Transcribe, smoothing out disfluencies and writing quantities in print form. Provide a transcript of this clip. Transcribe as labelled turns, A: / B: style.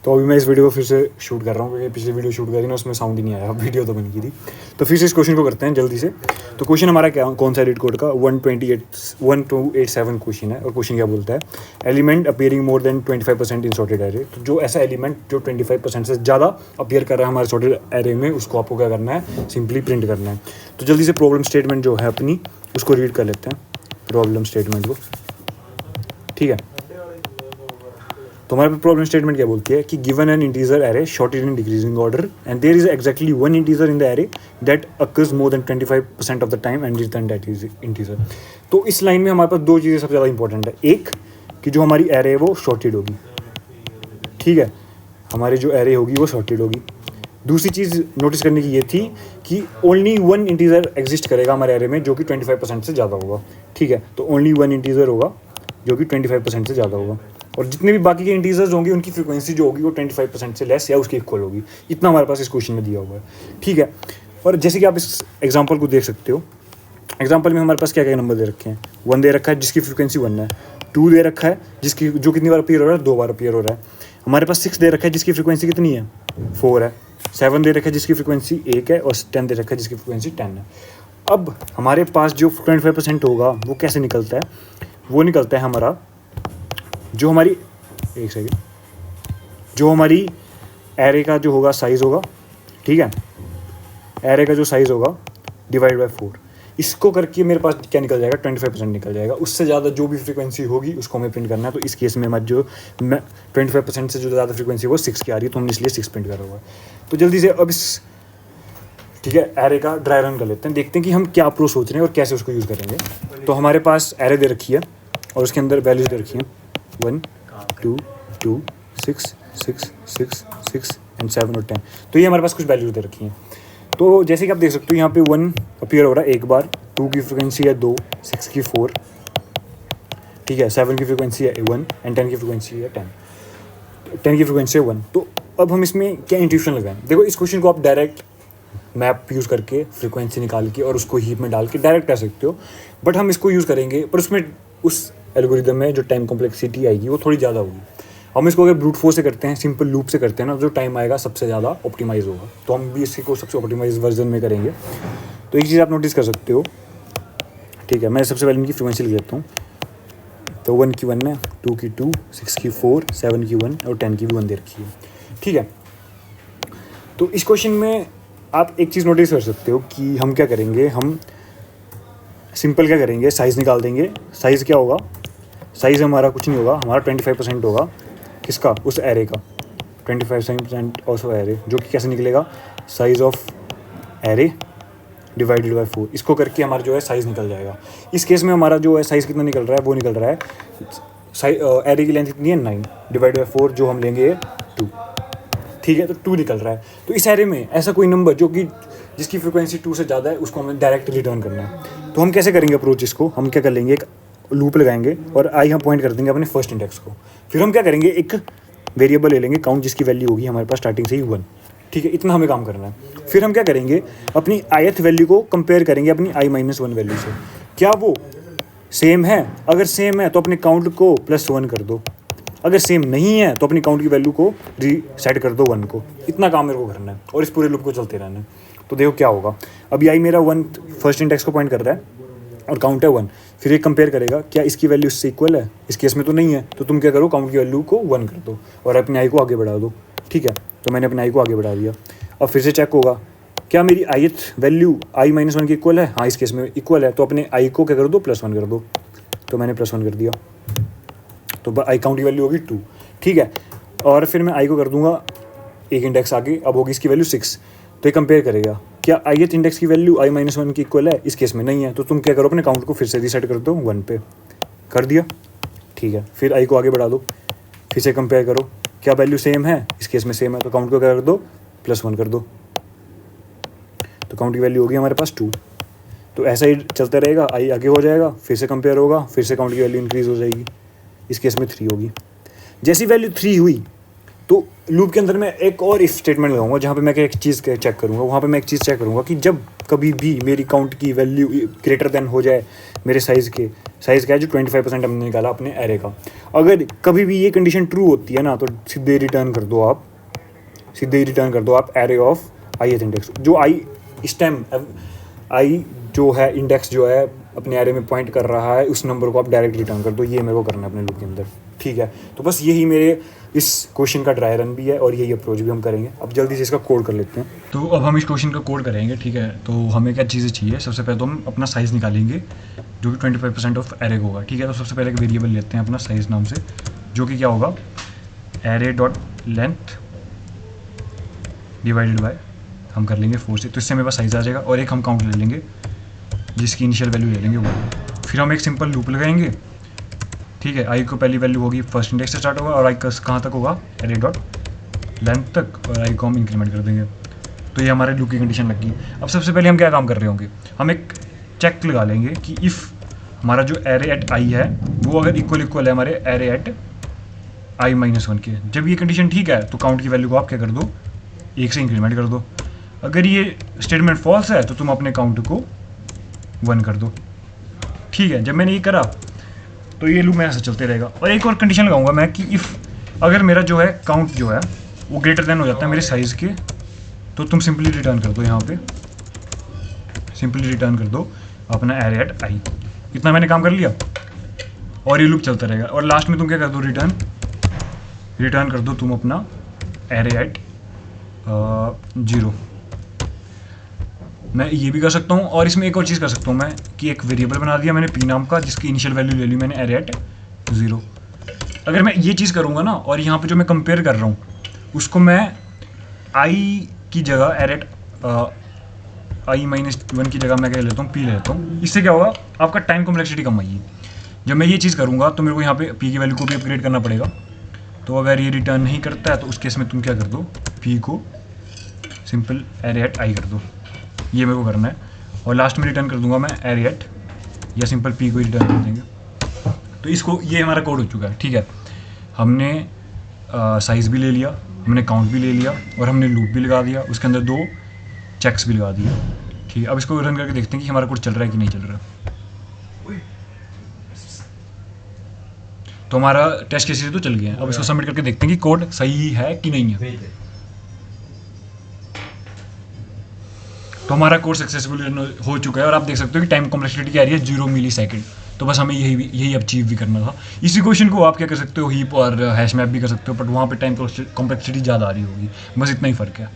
A: तो अभी मैं इस वीडियो को फिर से शूट कर रहा हूँ क्योंकि पिछली वीडियो शूट करी ना उसमें साउंड ही नहीं आया, वीडियो तो बन गई थी। तो फिर से इस क्वेश्चन को करते हैं जल्दी से। तो क्वेश्चन हमारा क्या कौन सा एडिट कोड का 1287 क्वेश्चन है। और क्वेश्चन क्या बोलता है, एलिमेंट अपीयरिंग मोर देन 25% इन सॉर्टेड एरे। तो जो ऐसा एलिमेंट जो 25% से ज़्यादा अपीयर कर रहा है हमारे सॉर्टेड एरे में, उसको आपको क्या करना है, सिंपली प्रिंट करना है। तो जल्दी से प्रॉब्लम स्टेटमेंट जो है अपनी उसको रीड कर लेते हैं, प्रॉब्लम स्टेटमेंट को। ठीक है, तो हमारे प्रॉब्लम स्टेटमेंट क्या बोलती है कि given an integer array sorted in decreasing order and there is exactly one integer in the array that occurs more than 25% of the time and return that is integer. तो इस line में हमारे पास दो चीज़ें सबसे ज़्यादा इंपॉर्टेंट है। एक कि जो हमारी एरे है वो शॉर्टेड होगी, ठीक है, हमारी जो एरे होगी वो शॉर्टेड होगी। दूसरी चीज़ नोटिस करने की ये थी कि ओनली वन इंटीजर एग्जिस्ट करेगा हमारे एरे में जो कि 25% से ज़्यादा होगा। ठीक है, तो ओनली वन इंटीजर होगा जो कि 25% से ज़्यादा होगा, और जितने भी बाकी के इंटीजर्स होंगे उनकी फ्रीक्वेंसी जो होगी वो 25% से लेस या उसके इक्वल होगी। इतना हमारे पास इस क्वेश्चन में दिया हुआ है। ठीक है, और जैसे कि आप इस एग्जांपल को देख सकते हो, एग्जांपल में हमारे पास क्या क्या नंबर दे रखे हैं। 1 दे रखा है जिसकी फ्रीक्वेंसी 1 है, 2 दे रखा है जिसकी जो कितनी बार अपीयर हो रहा है, 2 बार अपीयर हो रहा है। हमारे पास 6 दे रखा है जिसकी फ्रीक्वेंसी कितनी है, 4 है। 7 दे रखा है जिसकी फ्रीक्वेंसी 1 है, और 10 दे रखा है जिसकी फ्रीक्वेंसी 10 है। अब हमारे पास जो 25% होगा वो कैसे निकलता है, वो निकलता है हमारा जो हमारी एक सेकेंड जो हमारी एरे का जो होगा साइज़ होगा, ठीक है, एरे का जो साइज़ होगा डिवाइड बाय 4, इसको करके मेरे पास क्या निकल जाएगा, 25% निकल जाएगा। उससे ज़्यादा जो भी फ्रीक्वेंसी होगी उसको हमें प्रिंट करना है। तो इस केस में हमारी जो 25% से जो ज़्यादा फ्रीक्वेंसी है वो 6 की आ रही है, तो हमने इसलिए 6 प्रिंट करा हुआ है। तो जल्दी से अब इस, ठीक है, एरे का ड्राई रन कर लेते हैं, देखते हैं कि हम क्या अप्रोच सोच रहे हैं और कैसे उसको यूज़ करेंगे। तो हमारे पास एरे दे रखी है और उसके अंदर वैल्यूज दे रखी हैं 1 2 2 6 6 6 6 एंड 7 और 10। तो ये हमारे पास कुछ वैल्यूज दे रखी हैं। तो जैसे कि आप देख सकते हो यहाँ पे 1 अपीयर हो रहा है एक बार, 2 की फ्रिक्वेंसी है 2, 6 की 4, ठीक है, 7 की फ्रिक्वेंसी है 1 एंड 10 की फ्रिक्वेंसी है 10 की फ्रिक्वेंसी है 1। तो अब हम इसमें क्या इंट्यूशन लगाएं। देखो इस क्वेश्चन को आप डायरेक्ट मैप यूज़ करके फ्रीक्वेंसी निकाल के और उसको हीप में डाल के डायरेक्ट कर सकते हो, बट हम इसको यूज़ करेंगे, पर उसमें उस एल्गोरिदम में जो टाइम कॉम्प्लेक्सिटी आएगी वो थोड़ी ज़्यादा होगी। हम इसको अगर ब्रूट फोर्स से करते हैं, सिंपल लूप से करते हैं ना, जो टाइम आएगा सबसे ज़्यादा ऑप्टिमाइज़ होगा। तो हम भी इसी को सबसे ऑप्टिमाइज वर्जन में करेंगे। तो एक चीज़ आप नोटिस कर सकते हो, ठीक है, मैं सबसे पहले इनकी फ्रीक्वेंसी लिख देता हूँ। तो 1 की 1 है, 2 की 2, 6 की 4, 7 की 1 और 10 की भी 1 दे रखी है। ठीक है, तो इस क्वेश्चन में आप एक चीज़ नोटिस कर सकते हो कि हम क्या करेंगे, हम सिंपल क्या करेंगे, साइज़ निकाल देंगे। साइज़ क्या होगा, साइज़ हमारा कुछ नहीं होगा, हमारा 25% होगा किसका, उस एरे का, 25% ऑफ एरे, जो कि कैसे निकलेगा, size of array divided by 4। इसको करके हमारा जो है साइज़ निकल जाएगा। इस केस में हमारा जो है साइज़ कितना निकल रहा है, वो निकल रहा है एरे की लेंथ कितनी है 9 डिवाइड बाय 4, जो हम लेंगे 2, ठीक है, तो 2 निकल रहा है। तो इस एरे में ऐसा कोई नंबर जो कि जिसकी फ्रिक्वेंसी 2 से ज़्यादा है उसको हमें डायरेक्ट रिटर्न करना है। तो हम कैसे करेंगे अप्रोच, इसको हम क्या कर लेंगे, एक लूप लगाएंगे और आई हम पॉइंट कर देंगे अपने फर्स्ट इंडेक्स को। फिर हम क्या करेंगे, एक वेरिएबल ले लेंगे काउंट, जिसकी वैल्यू होगी हमारे पास स्टार्टिंग से ही 1, ठीक है, इतना हमें काम करना है। फिर हम क्या करेंगे, अपनी ith वैल्यू को कंपेयर करेंगे अपनी i-1 वैल्यू से, क्या वो सेम है। अगर सेम है तो अपने काउंट को +1 कर दो, अगर सेम नहीं है तो अपनी काउंट की वैल्यू को रीसेट कर दो 1 को। इतना काम मेरे को करना है और इस पूरे लूप को चलते रहना है। तो देखो क्या होगा, अभी आई मेरा 1 फर्स्ट इंडेक्स को पॉइंट कर रहा है और काउंट है 1। फिर ये कंपेयर करेगा क्या इसकी वैल्यू इससे इक्वल है, इस केस में तो नहीं है, तो तुम क्या करो, काउंट की वैल्यू को 1 कर दो और अपने आई को आगे बढ़ा दो। ठीक है, तो मैंने अपने आई को आगे बढ़ा दिया। अब फिर से चेक होगा क्या मेरी ith वैल्यू i-1 की इक्वल है, हाँ इस केस में इक्वल है, तो अपने आई को क्या कर दो, +1 कर दो। तो मैंने +1 कर दिया, तो आई काउंट की वैल्यू होगी 2, ठीक है। और फिर मैं आई को कर दूंगा एक इंडेक्स आगे, अब होगी इसकी वैल्यू 6। तो ये कंपेयर करेगा क्या ith इंडेक्स की वैल्यू i-1 की इक्वल है, इस केस में नहीं है, तो तुम क्या करो, अपने काउंट को फिर से रीसेट कर दो 1 पे, कर दिया, ठीक है। फिर आई को आगे बढ़ा दो, फिर से कंपेयर करो क्या वैल्यू सेम है, इस केस में सेम है, तो काउंट को क्या कर दो, +1 कर दो, तो काउंट की वैल्यू होगी हमारे पास 2। तो ऐसा ही चलता रहेगा, आई आगे हो जाएगा, फिर से कंपेयर होगा, फिर से काउंट की वैल्यू इंक्रीज़ हो जाएगी, इस केस में 3 होगी। जैसी वैल्यू 3 हुई तो लूप के अंदर मैं एक और इफ स्टेटमेंट लगाऊंगा जहाँ पे मैं एक चीज़ चेक करूँगा, वहाँ पे मैं एक चीज़ चेक करूँगा कि जब कभी भी मेरी काउंट की वैल्यू ग्रेटर देन हो जाए मेरे साइज़ का है जो 25% हमने निकाला अपने एरे का, अगर कभी भी ये कंडीशन ट्रू होती है ना तो सीधे रिटर्न कर दो आप एरे ऑफ ith इंडेक्स। जो आई जो है इंडेक्स जो है अपने एरे में पॉइंट कर रहा है उस नंबर को आप डायरेक्ट रिटर्न कर दो। ये मेरे को करना है अपने लूप के अंदर, ठीक है। तो बस यही मेरे इस क्वेश्चन का ड्राई रन भी है और यही अप्रोच भी हम करेंगे। अब जल्दी से इसका कोड कर लेते हैं। तो अब हम इस क्वेश्चन का कोड करेंगे, ठीक है। तो हमें क्या चीज़ें चाहिए, सबसे पहले तो हम अपना साइज़ निकालेंगे जो कि 25% ऑफ एरे होगा, ठीक है। तो सबसे पहले एक वेरिएबल लेते हैं अपना साइज़ नाम से, जो कि क्या होगा array dot length divided by हम कर लेंगे 4 से, तो इससे मेरे पास साइज़ आ जाएगा। और एक हम काउंट ले लेंगे जिसकी इनिशियल वैल्यू ले लेंगे वो, फिर हम एक सिंपल लूप लगाएंगे, ठीक है। आई को पहली वैल्यू होगी फर्स्ट इंडेक्स से स्टार्ट होगा और आई कहाँ तक होगा एरे डॉट लेंथ तक, और आई को हम इंक्रीमेंट कर देंगे। तो ये हमारे लूप की कंडीशन लग गई। अब सबसे पहले हम क्या काम कर रहे होंगे, हम एक चेक लगा लेंगे कि इफ़ हमारा जो एरे एट आई है वो अगर इक्वल है हमारे एरे एट आई -1 के। जब ये कंडीशन ठीक है तो काउंट की वैल्यू को आप क्या कर दो 1 से इंक्रीमेंट कर दो। अगर ये स्टेटमेंट फॉल्स है तो तुम अपने काउंट को 1 कर दो, ठीक है। जब मैंने ये करा तो ये लूप मेरा ऐसा चलते रहेगा। और एक और कंडीशन लगाऊंगा मैं कि इफ़ अगर मेरा जो है काउंट जो है वो ग्रेटर देन हो जाता है मेरे साइज़ के, तो तुम सिंपली रिटर्न कर दो, यहाँ पे सिंपली रिटर्न कर दो अपना एरे एट आई। इतना मैंने काम कर लिया और ये लूप चलता रहेगा। और लास्ट में तुम क्या कर दो रिटर्न कर दो तुम अपना एरे एट 0। मैं ये भी कर सकता हूँ और इसमें एक और चीज़ कर सकता हूँ मैं कि एक वेरिएबल बना दिया मैंने p नाम का जिसकी इनिशियल वैल्यू ले ली मैंने एरे एट 0। अगर मैं ये चीज़ करूँगा ना और यहाँ पे जो मैं कंपेयर कर रहा हूँ उसको मैं i की जगह एरे एट i-1 की जगह मैं क्या लेता हूँ p ले लेता हूँ। इससे क्या होगा आपका टाइम कॉम्प्लेक्सिटी कम आएगी। जब मैं ये चीज़ करूँगा तो मेरे को यहाँ पे p की वैल्यू को भी अपग्रेड करना पड़ेगा। तो अगर ये रिटर्न नहीं करता है तो उस केस में तुम क्या कर दो p को सिंपल एरे एट i कर दो, ये मेरे को करना है। और लास्ट में रिटर्न कर दूंगा मैं एरे एट या सिंपल p को रिटर्न कर देंगे। तो इसको ये हमारा कोड हो चुका है, ठीक है। हमने साइज़ भी ले लिया, हमने काउंट भी ले लिया और हमने लूप भी लगा दिया, उसके अंदर 2 चेक्स भी लगा दिए, ठीक है। अब इसको रन करके देखते हैं कि हमारा कोड चल रहा है कि नहीं चल रहा। तो हमारा टेस्ट केसेस तो चल गया है। अब इसको सबमिट करके देखते हैं कि कोड सही है कि नहीं है। तो हमारा कोड सक्सेसफुल हो चुका है और आप देख सकते हो कि टाइम कॉम्प्लेक्सिटी क्या आ रही है 0 मिलीसेकंड। तो बस हमें यही अचीव भी करना था। इसी क्वेश्चन को आप क्या कर सकते हो हीप और हैश मैप भी कर सकते हो, बट वहाँ पे टाइम कॉम्प्लेक्सिटी ज़्यादा आ रही होगी, बस इतना ही फ़र्क है।